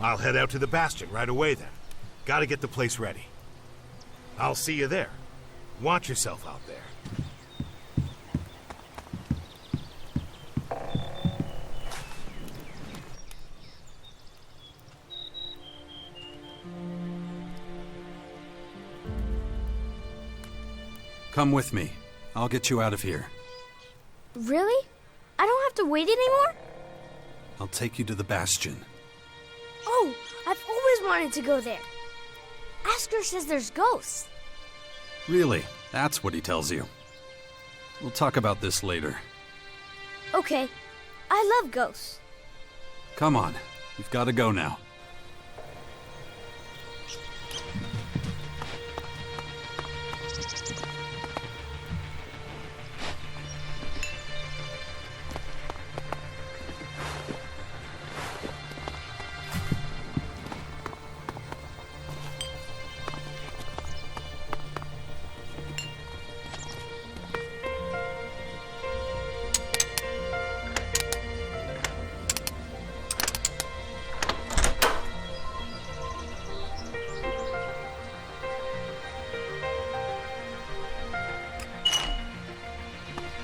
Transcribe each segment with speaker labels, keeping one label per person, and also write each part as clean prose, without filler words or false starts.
Speaker 1: I'll head out to the bastion right away then. Gotta get the place ready. I'll see you there. Watch yourself out there.
Speaker 2: Come with me. I'll get you out of here.
Speaker 3: Really? I don't have to wait anymore?
Speaker 2: I'll take you to the bastion.
Speaker 3: Oh, I've always wanted to go there. Asker says there's ghosts.
Speaker 2: Really? That's what he tells you. We'll talk about this later.
Speaker 3: Okay, I love ghosts.
Speaker 2: Come on. We've got to go now.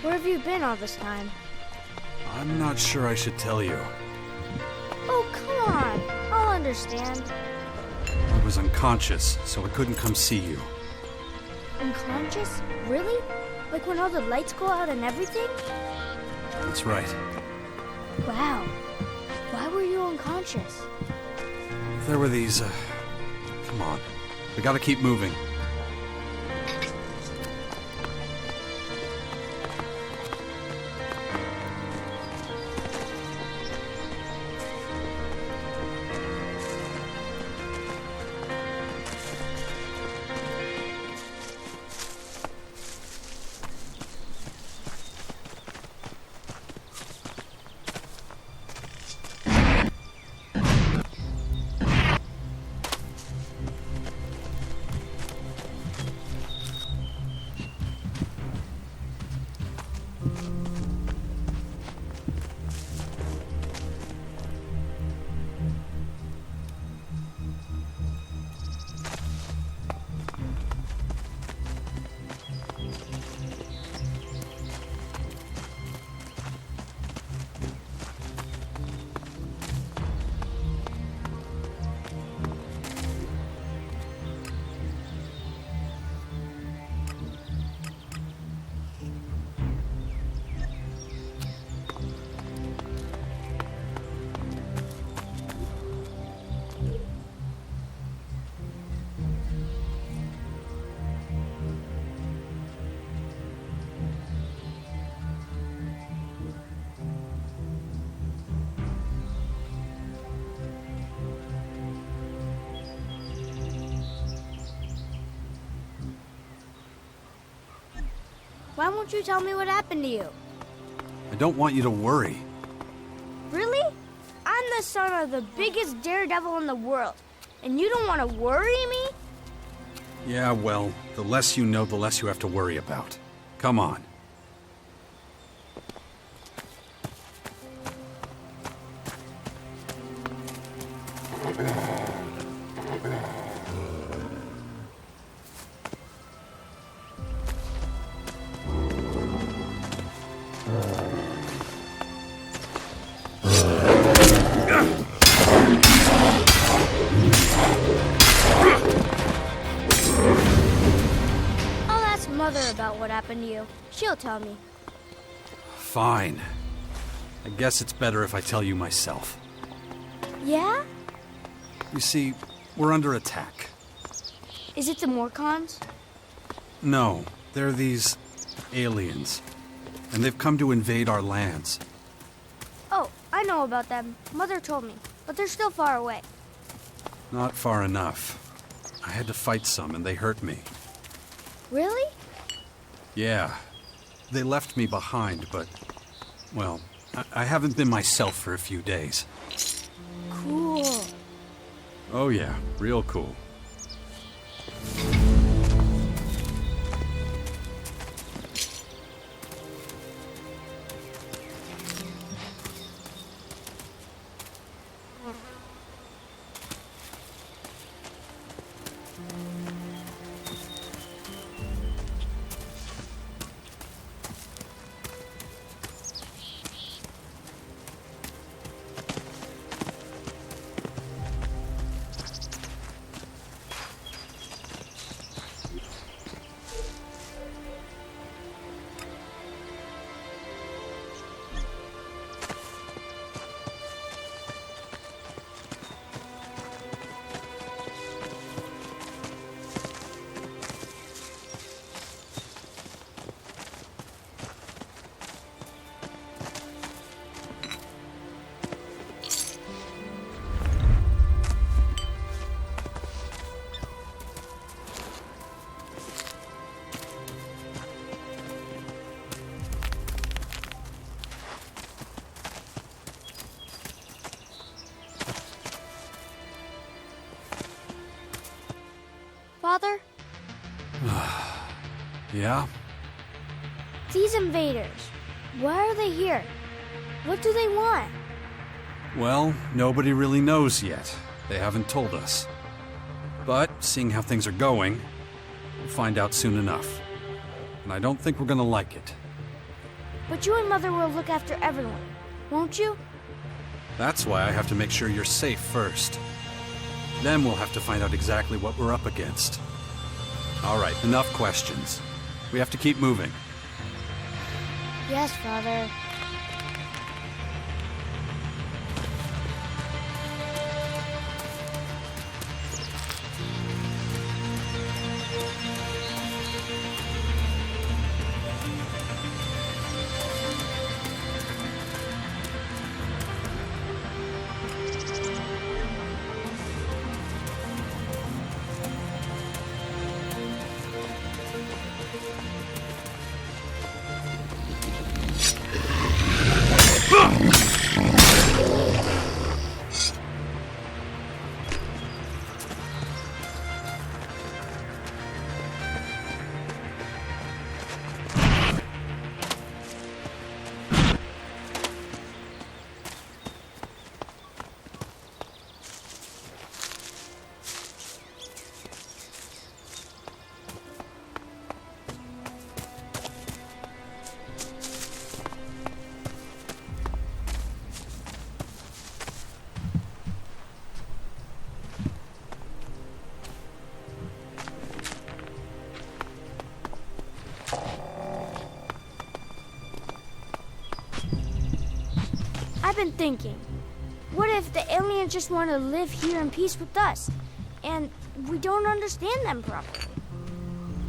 Speaker 3: Where have you been all this time?
Speaker 2: I'm not sure I should tell you.
Speaker 3: Oh, come on. I'll understand.
Speaker 2: I was unconscious, so I couldn't come see you.
Speaker 3: Unconscious? Really? Like when all the lights go out and everything?
Speaker 2: That's right.
Speaker 3: Wow. Why were you unconscious?
Speaker 2: There were these, Come on. We gotta keep moving.
Speaker 3: Why won't you tell me what happened to you?
Speaker 2: I don't want you to worry.
Speaker 3: Really? I'm the son of the biggest daredevil in the world, and you don't want to worry me?
Speaker 2: Yeah, well, the less you know, the less you have to worry about. Come on.
Speaker 3: I'll ask Mother about what happened to you. She'll tell me.
Speaker 2: Fine. I guess it's better if I tell you myself.
Speaker 3: Yeah?
Speaker 2: You see, we're under attack.
Speaker 3: Is it the Morcons?
Speaker 2: No, they're these aliens. And they've come to invade our lands.
Speaker 3: Oh, I know about them. Mother told me, but they're still far away.
Speaker 2: Not far enough. I had to fight some and they hurt me.
Speaker 3: Really?
Speaker 2: Yeah. They left me behind, but... well, I haven't been myself for a few days.
Speaker 3: Cool.
Speaker 2: Oh yeah, real cool.
Speaker 3: Father?
Speaker 2: Yeah?
Speaker 3: These invaders, why are they here? What do they want?
Speaker 2: Well, nobody really knows yet. They haven't told us. But, seeing how things are going, we'll find out soon enough. And I don't think we're gonna like it.
Speaker 3: But you and Mother will look after everyone, won't you?
Speaker 2: That's why I have to make sure you're safe first. Then we'll have to find out exactly what we're up against. Alright, enough questions. We have to keep moving.
Speaker 3: Yes, Father. I've been thinking, what if the aliens just want to live here in peace with us, and we don't understand them properly?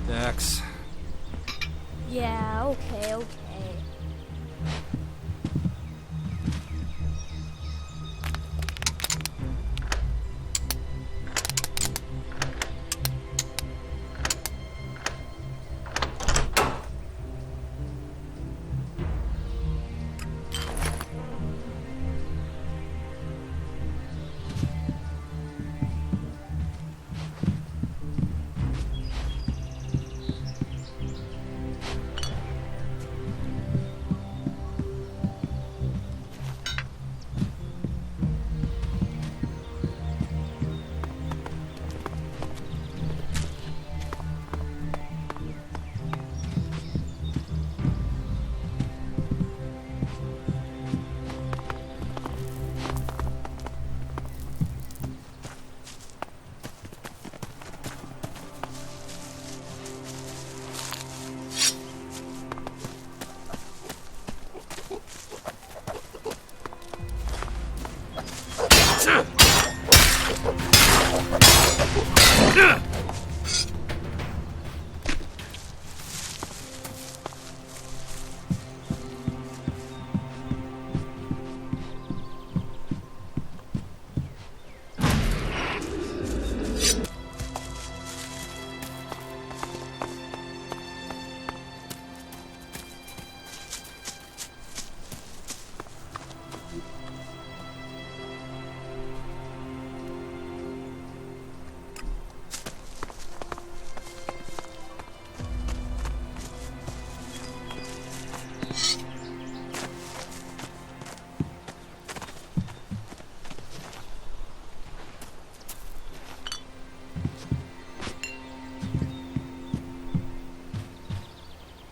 Speaker 2: Dex.
Speaker 3: Yeah, okay.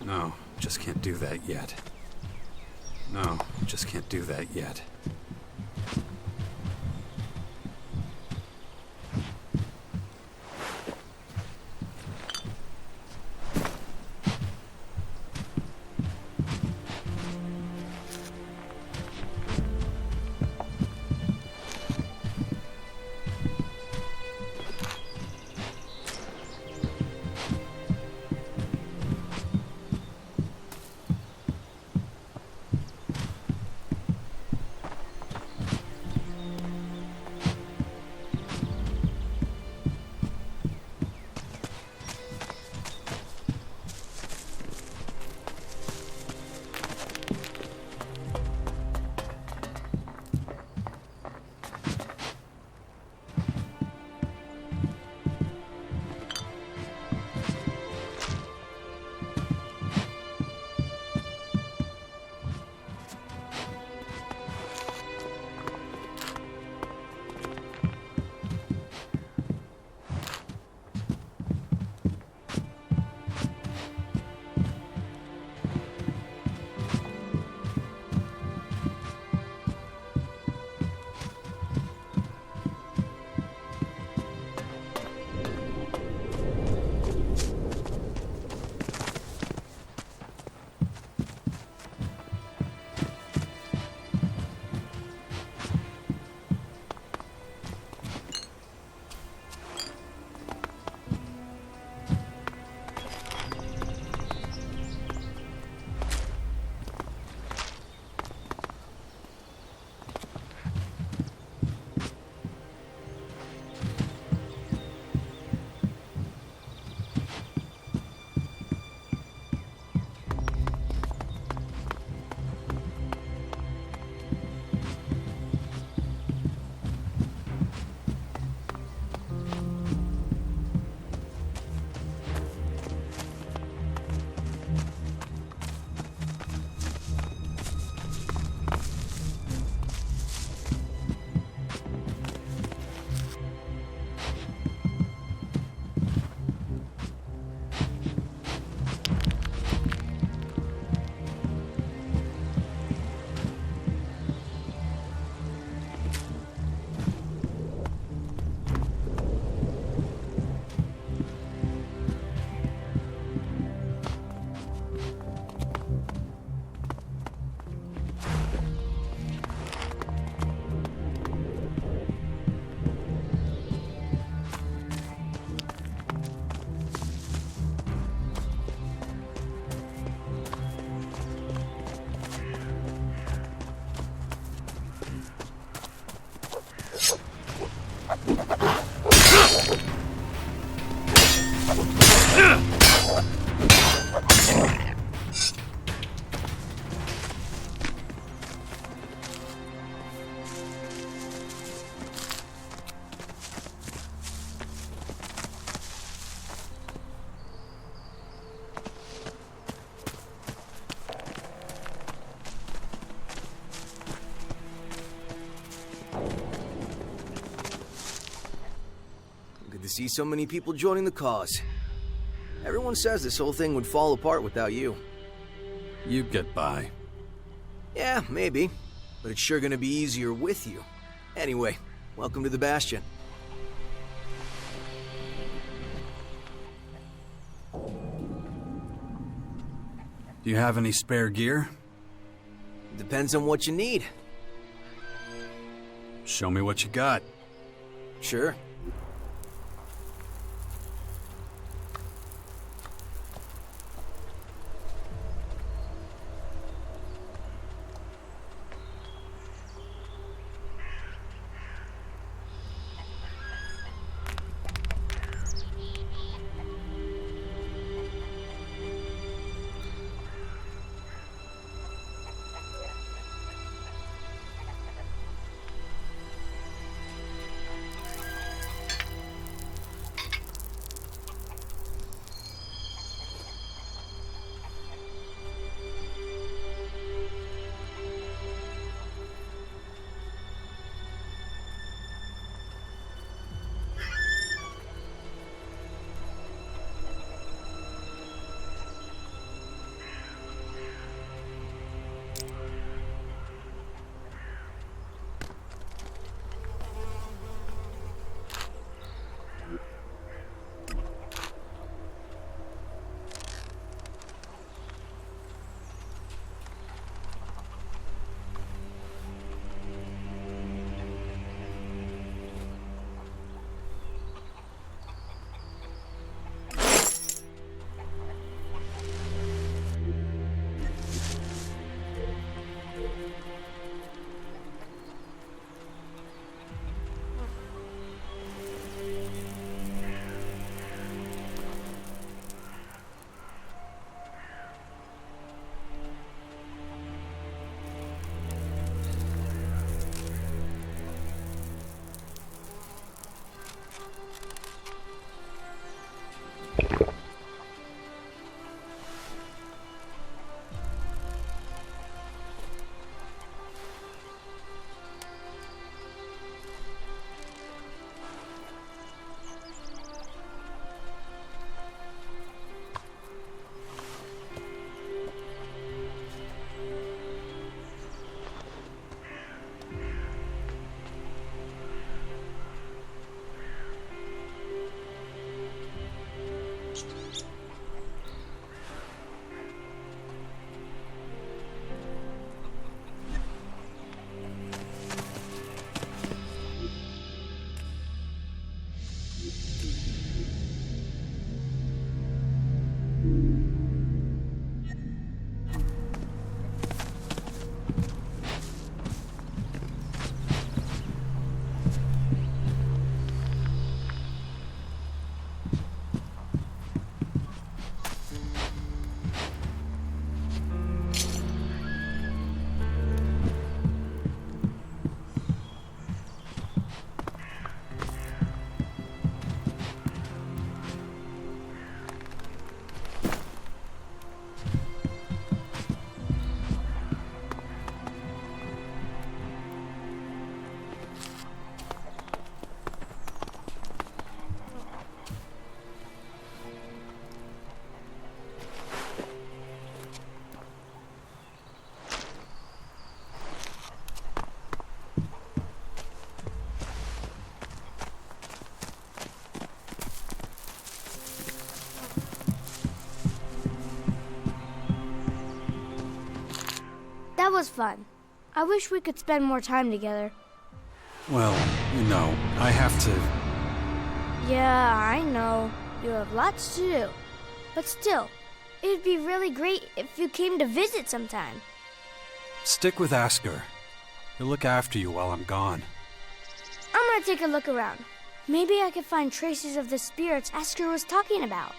Speaker 2: No, just can't do that yet. No, just can't do that yet.
Speaker 4: see so many people joining the cause. Everyone says this whole thing would fall apart without you.
Speaker 2: You'd get by.
Speaker 4: Yeah, maybe. But it's sure gonna be easier with you. Anyway, welcome to the Bastion.
Speaker 2: Do you have any spare gear?
Speaker 4: Depends on what you need.
Speaker 2: Show me what you got.
Speaker 4: Sure.
Speaker 3: That was fun. I wish we could spend more time together.
Speaker 2: Well, you know, I have to...
Speaker 3: Yeah, I know. You have lots to do. But still, it'd be really great if you came to visit sometime.
Speaker 2: Stick with Asker. He'll look after you while I'm gone.
Speaker 3: I'm gonna take a look around. Maybe I could find traces of the spirits Asker was talking about.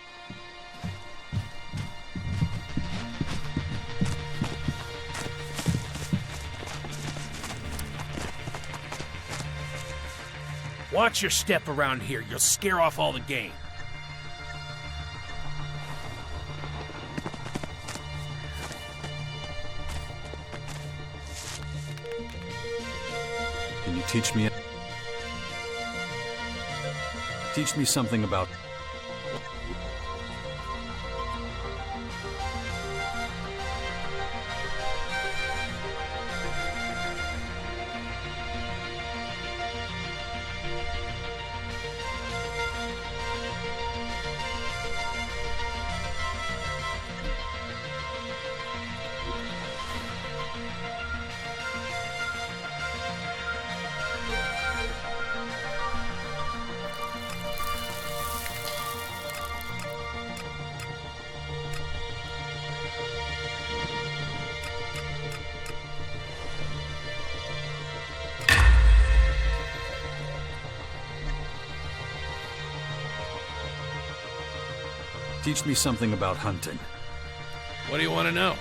Speaker 5: Watch your step around here. You'll scare off all the game.
Speaker 2: Can you teach me it? Teach me something about... Teach me something about hunting.
Speaker 5: What do you want to know?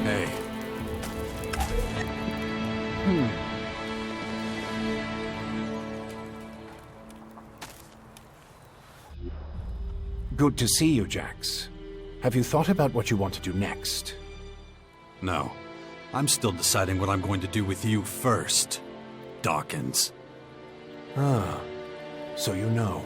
Speaker 2: Hey.
Speaker 6: Good to see you, Jax. Have you thought about what you want to do next?
Speaker 2: No. I'm still deciding what I'm going to do with you first, Dawkins.
Speaker 6: Ah, so you know.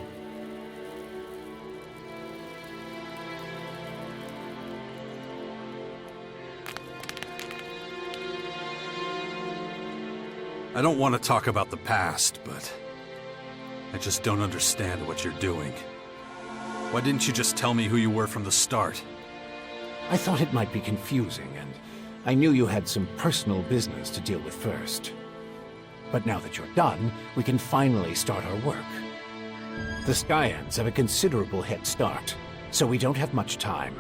Speaker 2: I don't want to talk about the past, but I just don't understand what you're doing. Why didn't you just tell me who you were from the start?
Speaker 6: I thought it might be confusing, and I knew you had some personal business to deal with first. But now that you're done, we can finally start our work. The Skyans have a considerable head start, so we don't have much time.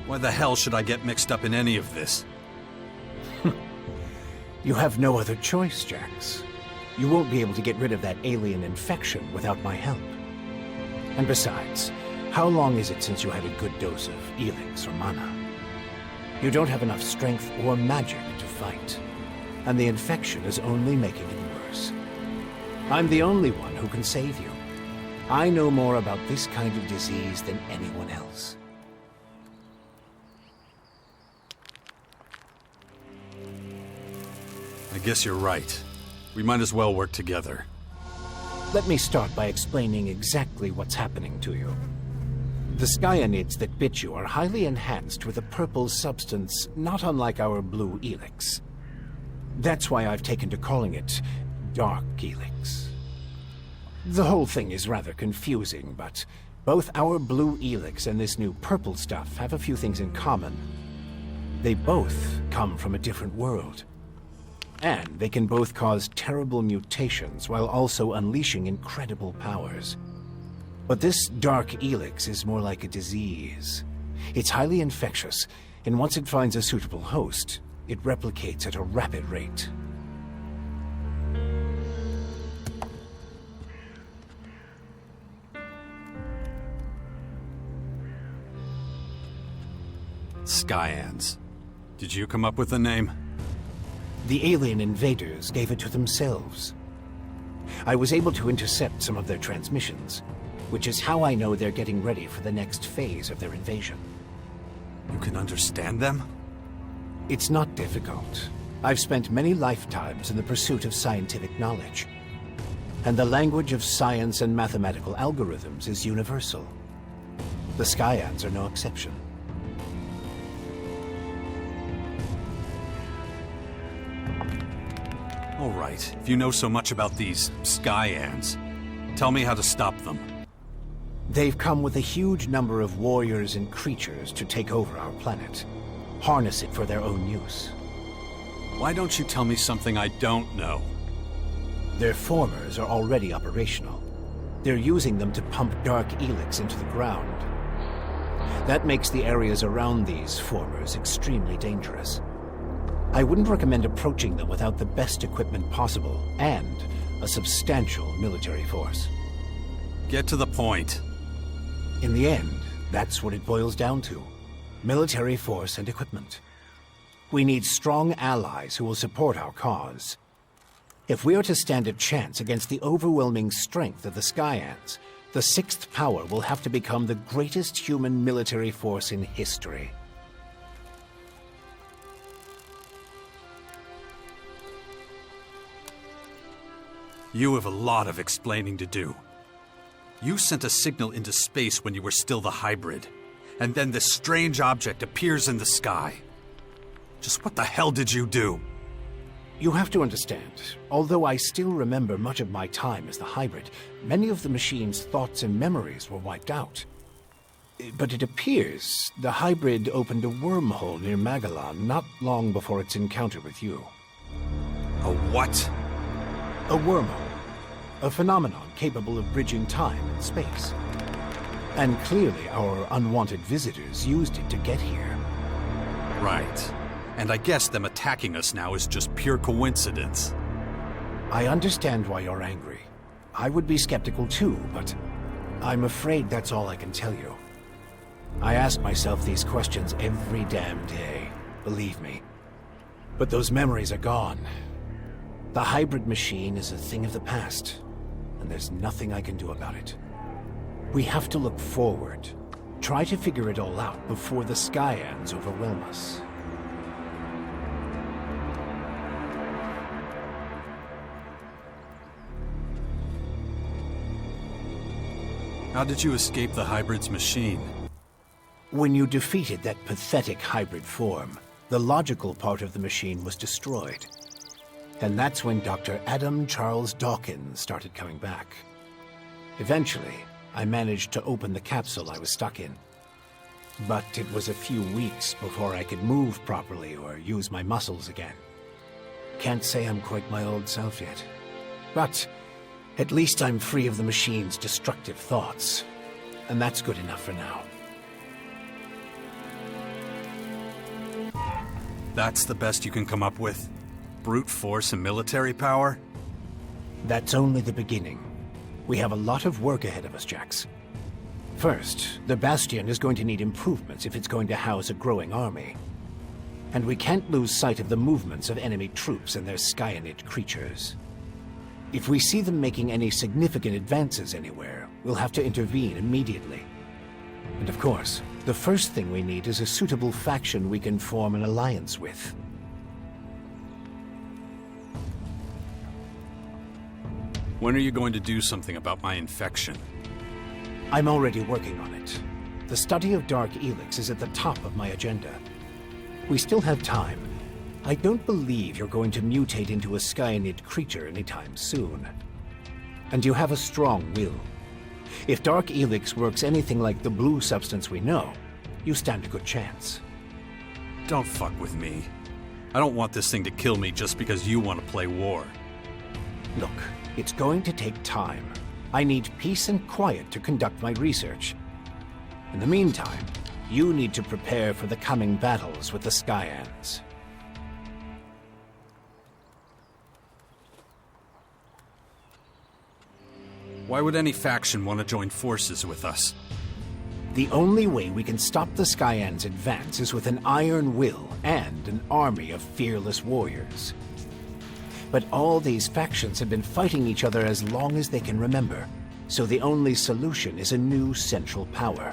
Speaker 2: Why the hell should I get mixed up in any of this?
Speaker 6: You have no other choice, Jax. You won't be able to get rid of that alien infection without my help. And besides, how long is it since you had a good dose of ELEX or mana? You don't have enough strength or magic to fight, and the infection is only making it worse. I'm the only one who can save you. I know more about this kind of disease than anyone else.
Speaker 2: I guess you're right. We might as well work together.
Speaker 6: Let me start by explaining exactly what's happening to you. The Skyanids that bit you are highly enhanced with a purple substance not unlike our blue ELEX. That's why I've taken to calling it Dark ELEX. The whole thing is rather confusing, but both our blue ELEX and this new purple stuff have a few things in common. They both come from a different world. And they can both cause terrible mutations while also unleashing incredible powers. But this Dark ELEX is more like a disease. It's highly infectious, and once it finds a suitable host, it replicates at a rapid rate.
Speaker 2: Skyans. Did you come up with the name?
Speaker 6: The alien invaders gave it to themselves. I was able to intercept some of their transmissions, which is how I know they're getting ready for the next phase of their invasion.
Speaker 2: You can understand them?
Speaker 6: It's not difficult. I've spent many lifetimes in the pursuit of scientific knowledge. And the language of science and mathematical algorithms is universal. The Skyans are no exception.
Speaker 2: All right, if you know so much about these Skyans, tell me how to stop them.
Speaker 6: They've come with a huge number of warriors and creatures to take over our planet. Harness it for their own use.
Speaker 2: Why don't you tell me something I don't know?
Speaker 6: Their formers are already operational. They're using them to pump dark ELEX into the ground. That makes the areas around these formers extremely dangerous. I wouldn't recommend approaching them without the best equipment possible, and a substantial military force.
Speaker 2: Get to the point.
Speaker 6: In the end, that's what it boils down to. Military force and equipment. We need strong allies who will support our cause. If we are to stand a chance against the overwhelming strength of the Skyans, the Sixth Power will have to become the greatest human military force in history.
Speaker 2: You have a lot of explaining to do. You sent a signal into space when you were still the hybrid, and then this strange object appears in the sky. Just what the hell did you do?
Speaker 6: You have to understand, although I still remember much of my time as the hybrid, many of the machine's thoughts and memories were wiped out. But it appears the hybrid opened a wormhole near Magellan not long before its encounter with you.
Speaker 2: A what?
Speaker 6: A wormhole. A phenomenon capable of bridging time and space. And clearly our unwanted visitors used it to get here.
Speaker 2: Right. And I guess them attacking us now is just pure coincidence.
Speaker 6: I understand why you're angry. I would be skeptical too, but I'm afraid that's all I can tell you. I ask myself these questions every damn day, believe me. But those memories are gone. The hybrid machine is a thing of the past, and there's nothing I can do about it. We have to look forward. Try to figure it all out before the Skyans overwhelm us.
Speaker 2: How did you escape the hybrid's machine?
Speaker 6: When you defeated that pathetic hybrid form, the logical part of the machine was destroyed. And that's when Dr. Adam Charles Dawkins started coming back. Eventually, I managed to open the capsule I was stuck in. But it was a few weeks before I could move properly or use my muscles again. Can't say I'm quite my old self yet. But at least I'm free of the machine's destructive thoughts. And that's good enough for now.
Speaker 2: That's the best you can come up with? Brute force and military power?
Speaker 6: That's only the beginning. We have a lot of work ahead of us, Jax. First, the Bastion is going to need improvements if it's going to house a growing army. And we can't lose sight of the movements of enemy troops and their Skyanid creatures. If we see them making any significant advances anywhere, we'll have to intervene immediately. And of course, the first thing we need is a suitable faction we can form an alliance with.
Speaker 2: When are you going to do something about my infection?
Speaker 6: I'm already working on it. The study of dark ELEX is at the top of my agenda. We still have time. I don't believe you're going to mutate into a Skyanid creature anytime soon. And you have a strong will. If dark ELEX works anything like the blue substance we know, you stand a good chance.
Speaker 2: Don't fuck with me. I don't want this thing to kill me just because you want to play war.
Speaker 6: Look, it's going to take time. I need peace and quiet to conduct my research. In the meantime, you need to prepare for the coming battles with the Skyans.
Speaker 2: Why would any faction want to join forces with us?
Speaker 6: The only way we can stop the Skyans' advance is with an iron will and an army of fearless warriors. But all these factions have been fighting each other as long as they can remember, so the only solution is a new central power,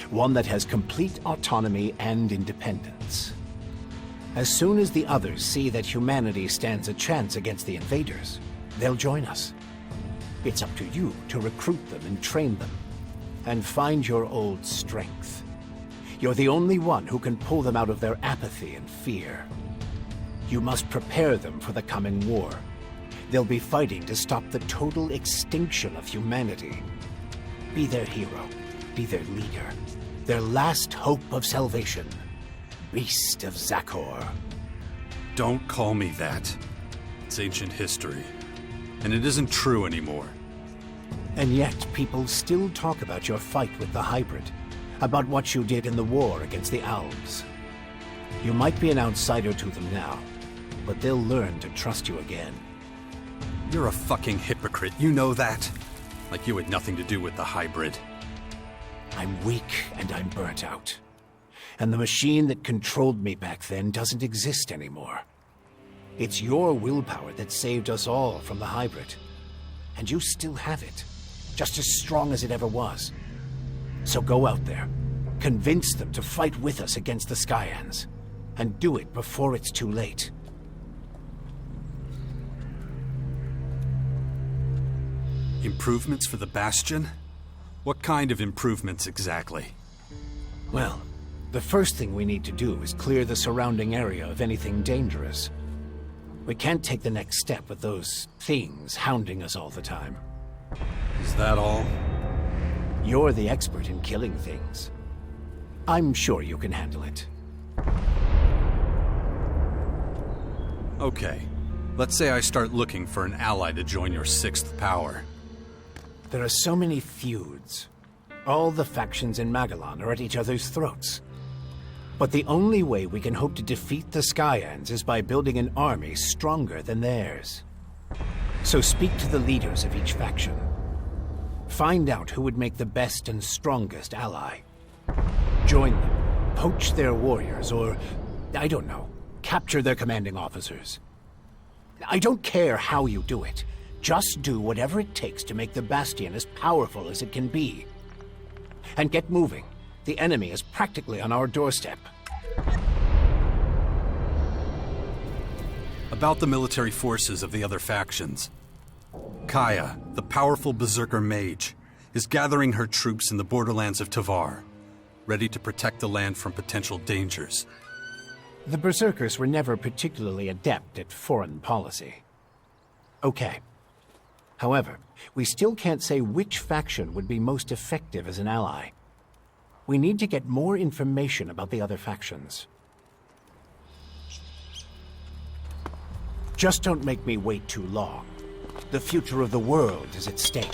Speaker 6: one that has complete autonomy and independence. As soon as the others see that humanity stands a chance against the invaders, they'll join us. It's up to you to recruit them and train them, and find your old strength. You're the only one who can pull them out of their apathy and fear. You must prepare them for the coming war. They'll be fighting to stop the total extinction of humanity. Be their hero, be their leader, their last hope of salvation. Beast of Zakor.
Speaker 2: Don't call me that. It's ancient history, and it isn't true anymore.
Speaker 6: And yet, people still talk about your fight with the hybrid, about what you did in the war against the Alves. You might be an outsider to them now, but they'll learn to trust you again.
Speaker 2: You're a fucking hypocrite, you know that? Like you had nothing to do with the hybrid.
Speaker 6: I'm weak and I'm burnt out. And the machine that controlled me back then doesn't exist anymore. It's your willpower that saved us all from the hybrid. And you still have it, just as strong as it ever was. So go out there, convince them to fight with us against the Skyans, and do it before it's too late.
Speaker 2: Improvements for the Bastion? What kind of improvements exactly?
Speaker 6: Well, the first thing we need to do is clear the surrounding area of anything dangerous. We can't take the next step with those things hounding us all the time.
Speaker 2: Is that all?
Speaker 6: You're the expert in killing things. I'm sure you can handle it.
Speaker 2: Okay. Let's say I start looking for an ally to join your sixth power.
Speaker 6: There are so many feuds. All the factions in Magellan are at each other's throats. But the only way we can hope to defeat the Skyans is by building an army stronger than theirs. So speak to the leaders of each faction. Find out who would make the best and strongest ally. Join them, poach their warriors, or, I don't know, capture their commanding officers. I don't care how you do it. Just do whatever it takes to make the Bastion as powerful as it can be. And get moving. The enemy is practically on our doorstep.
Speaker 2: About the military forces of the other factions. Kaya, the powerful berserker mage, is gathering her troops in the borderlands of Tavar, ready to protect the land from potential dangers.
Speaker 6: The berserkers were never particularly adept at foreign policy. Okay. However, we still can't say which faction would be most effective as an ally. We need to get more information about the other factions. Just don't make me wait too long. The future of the world is at stake.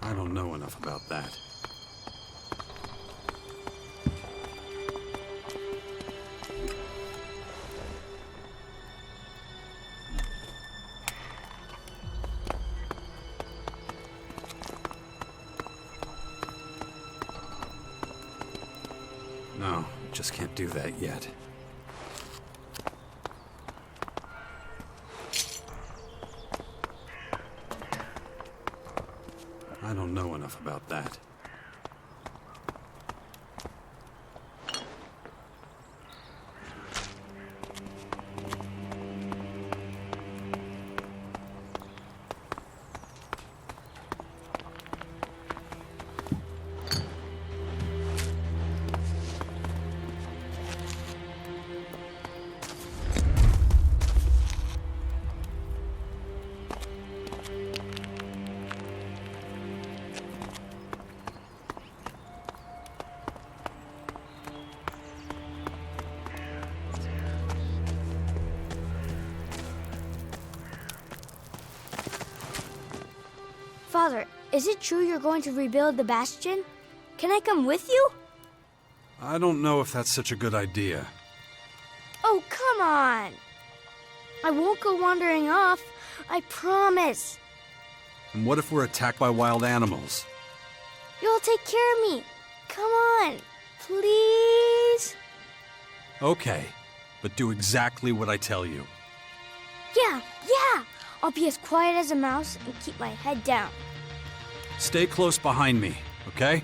Speaker 2: I don't know enough about that. No, just can't do that yet. I don't know enough about that.
Speaker 3: Father, is it true you're going to rebuild the Bastion? Can I come with you?
Speaker 2: I don't know if that's such a good idea.
Speaker 3: Oh, come on. I won't go wandering off. I promise.
Speaker 2: And what if we're attacked by wild animals?
Speaker 3: You'll take care of me. Come on. Please?
Speaker 2: Okay, but do exactly what I tell you.
Speaker 3: Yeah. I'll be as quiet as a mouse and keep my head down.
Speaker 2: Stay close behind me, okay?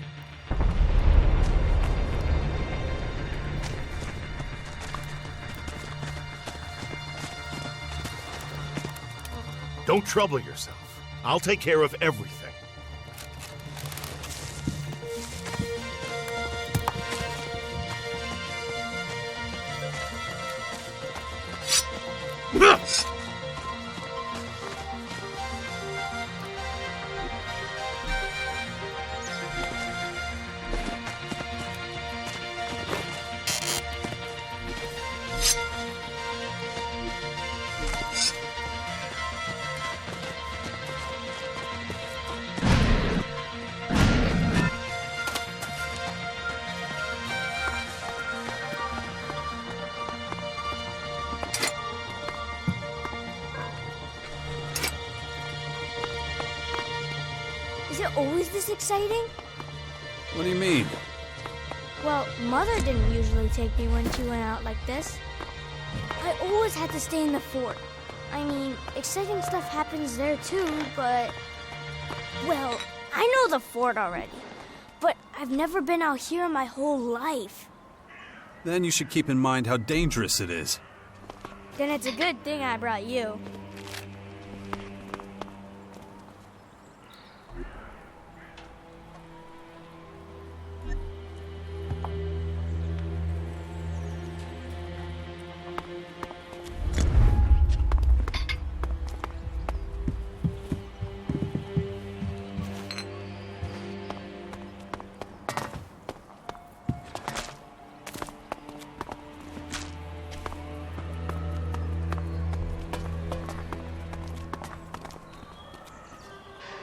Speaker 1: Don't trouble yourself. I'll take care of everything.
Speaker 3: Is it always this exciting?
Speaker 2: What do you mean?
Speaker 3: Well, Mother didn't usually take me when she went out like this. I always had to stay in the fort. I mean, exciting stuff happens there too, but... Well, I know the fort already. But I've never been out here in my whole life.
Speaker 2: Then you should keep in mind how dangerous it is.
Speaker 3: Then it's a good thing I brought you.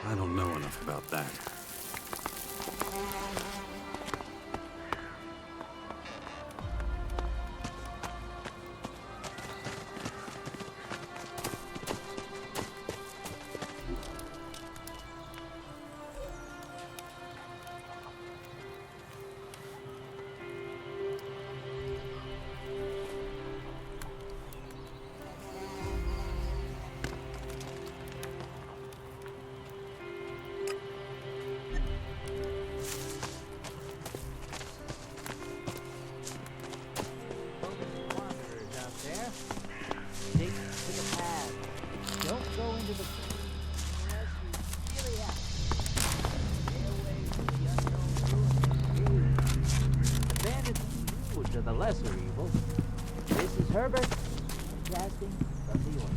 Speaker 2: I don't know enough about that.
Speaker 7: To the lesser evil. This is Herbert, casting from the order.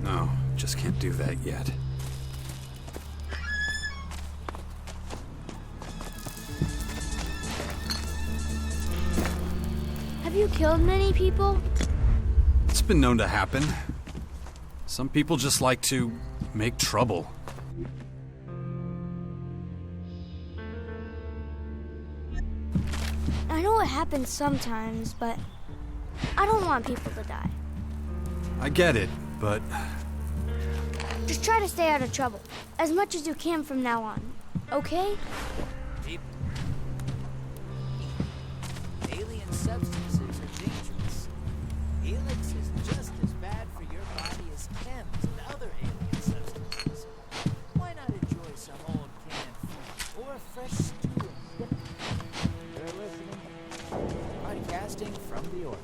Speaker 2: No, just can't do that yet.
Speaker 3: Have you killed many people?
Speaker 2: It's been known to happen. Some people just like to make trouble.
Speaker 3: I know it happens sometimes, but I don't want people to die.
Speaker 2: I get it, but
Speaker 3: Just try to stay out of trouble, as much as you can from now on, okay?
Speaker 7: Alien substances are dangerous. ELEX is just as bad for your body as chems and other alien substances. Why not enjoy some old canned food or a fresh stew and dip? You're listening. Broadcasting from the orbit.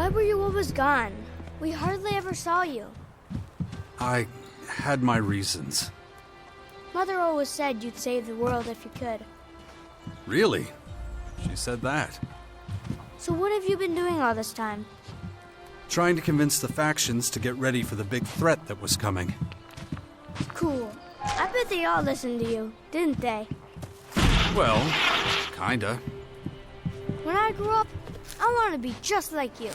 Speaker 3: Why were you always gone? We hardly ever saw you.
Speaker 2: I had my reasons.
Speaker 3: Mother always said you'd save the world if you could.
Speaker 2: Really? She said that.
Speaker 3: So what have you been doing all this time?
Speaker 2: Trying to convince the factions to get ready for the big threat that was coming.
Speaker 3: Cool. I bet they all listened to you, didn't they?
Speaker 2: Well, kinda.
Speaker 3: When I grow up, I want to be just like you.